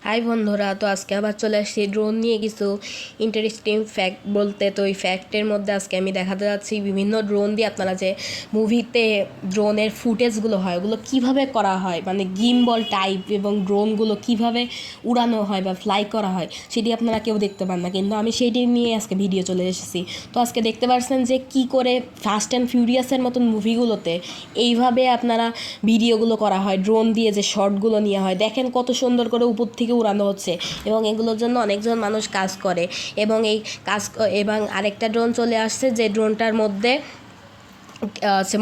High বন্ধুরা, তো আজকে আবার চলে আসছি ড্রোন নিয়ে কিছু ইন্টারেস্টিং ফ্যাক্ট বলতে। তো এই ফ্যাক্টের মধ্যে আজকে আমি দেখাতে যাচ্ছি বিভিন্ন ড্রোন দিয়ে আপনারা যে মুভিতে ড্রোনের ফুটেজগুলো হয় ওগুলো কিভাবে করা হয়, মানে গিম্বল টাইপ এবং ড্রোনগুলো কিভাবে উড়ানো হয় বা ফ্লাই করা হয় সেটি আপনারা কেউ দেখতে পান না, কিন্তু আমি সেইটি নিয়ে আজকে ভিডিও চলে এসেছি। তো আজকে দেখতে পাচ্ছেন যে কি করে ফাস্ট অ্যান্ড ফিউরিয়াসের মতন মুভিগুলোতে এইভাবে আপনারা ভিডিওগুলো করা হয়, ড্রোন দিয়ে যে শটগুলো নেওয়া হয়, দেখেন কত সুন্দর করে উপর থেকে উড়ানো হচ্ছে। এবং এগুলোর জন্য অনেকজন মানুষ কাজ করে এবং এই কাজ এবং আরেকটা ড্রোন চলে আসছে যে ড্রোনটার মধ্যে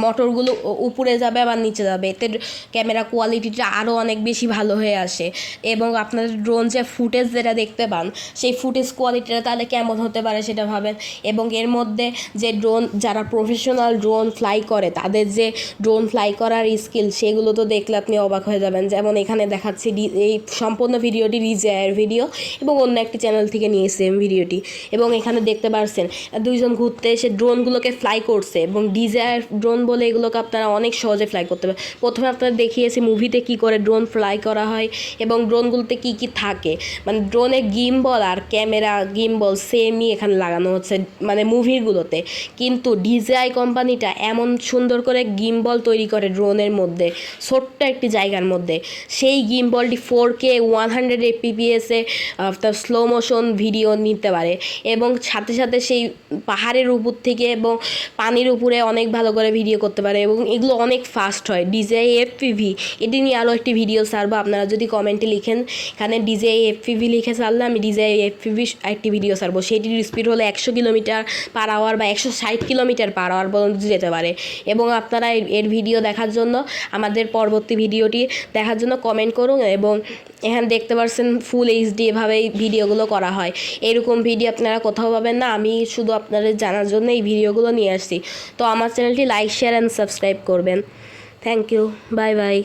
মোটরগুলো উপরে যাবে আবার নিচে যাবে, এতে ক্যামেরা কোয়ালিটিটা আরও অনেক বেশি ভালো হয়ে আসে। এবং আপনাদের ড্রোন যে ফুটেজ যেটা দেখতে পান সেই ফুটেজ কোয়ালিটিটা তাহলে কেমন হতে পারে সেটা ভাবেন। এবং এর মধ্যে যে ড্রোন যারা প্রফেশনাল ড্রোন ফ্লাই করে তাদের যে ড্রোন ফ্লাই করার স্কিল সেগুলো তো দেখলে আপনি অবাক হয়ে যাবেন। যেমন এখানে দেখাচ্ছি এই সম্পূর্ণ ভিডিওটি রিজের ভিডিও এবং অন্য একটি চ্যানেল থেকে নিয়েছে ভিডিওটি। এবং এখানে দেখতে পাচ্ছেন দুইজন ঘুরতে এসে ড্রোনগুলোকে ফ্লাই করছে এবং ড্রোন বলে এগুলোকে আপনারা অনেক সহজে ফ্লাই করতে পারেন। প্রথমে আপনারা দেখিয়েছি মুভিতে কি করে ড্রোন ফ্লাই করা হয় এবং ড্রোনগুলোতে কি কি থাকে, মানে ড্রোনের গিম্বল আর ক্যামেরা গিম্বল সেমই এখানে লাগানো হচ্ছে মানে মুভিরগুলোতে। কিন্তু ডিজেআই কোম্পানিটা এমন সুন্দর করে গিম্বল তৈরি করে ড্রোনের মধ্যে, ছোট্ট একটি জায়গার মধ্যে সেই গিম্বলটি 4K 100 fps আপনার স্লো মোশন ভিডিও নিতে পারে এবং সাথে সাথে সেই পাহাড়ের উপর থেকে এবং পানির উপরে অনেক ভালো করে ভিডিও করতে পারে এবং এগুলো অনেক ফাস্ট হয়। DJI FPV এটি নিয়ে আরও একটি ভিডিও ছাড়বো, আপনারা যদি কমেন্টে লিখেন এখানে DJI FPV লিখে ছাড়লে আমি DJI FPV একটি ভিডিও ছাড়বো। সেটির স্পিড হলো 100 km/h বা 160 km/h পর্যন্ত যেতে পারে। এবং আপনারা এর ভিডিও দেখার জন্য আমাদের পরবর্তী ভিডিওটি দেখার জন্য কমেন্ট করুন। এবং এখানে দেখতে পাচ্ছেন ফুল HD এভাবেই ভিডিওগুলো করা হয়। এরকম ভিডিও আপনারা কোথাও পাবেন না, আমি শুধু আপনাদের জানার জন্য এই ভিডিওগুলো নিয়ে আসছি। তো আমার চ্যানেলটি লাইক, শেয়ার অ্যান্ড সাবস্ক্রাইব করবেন। Thank you, bye by.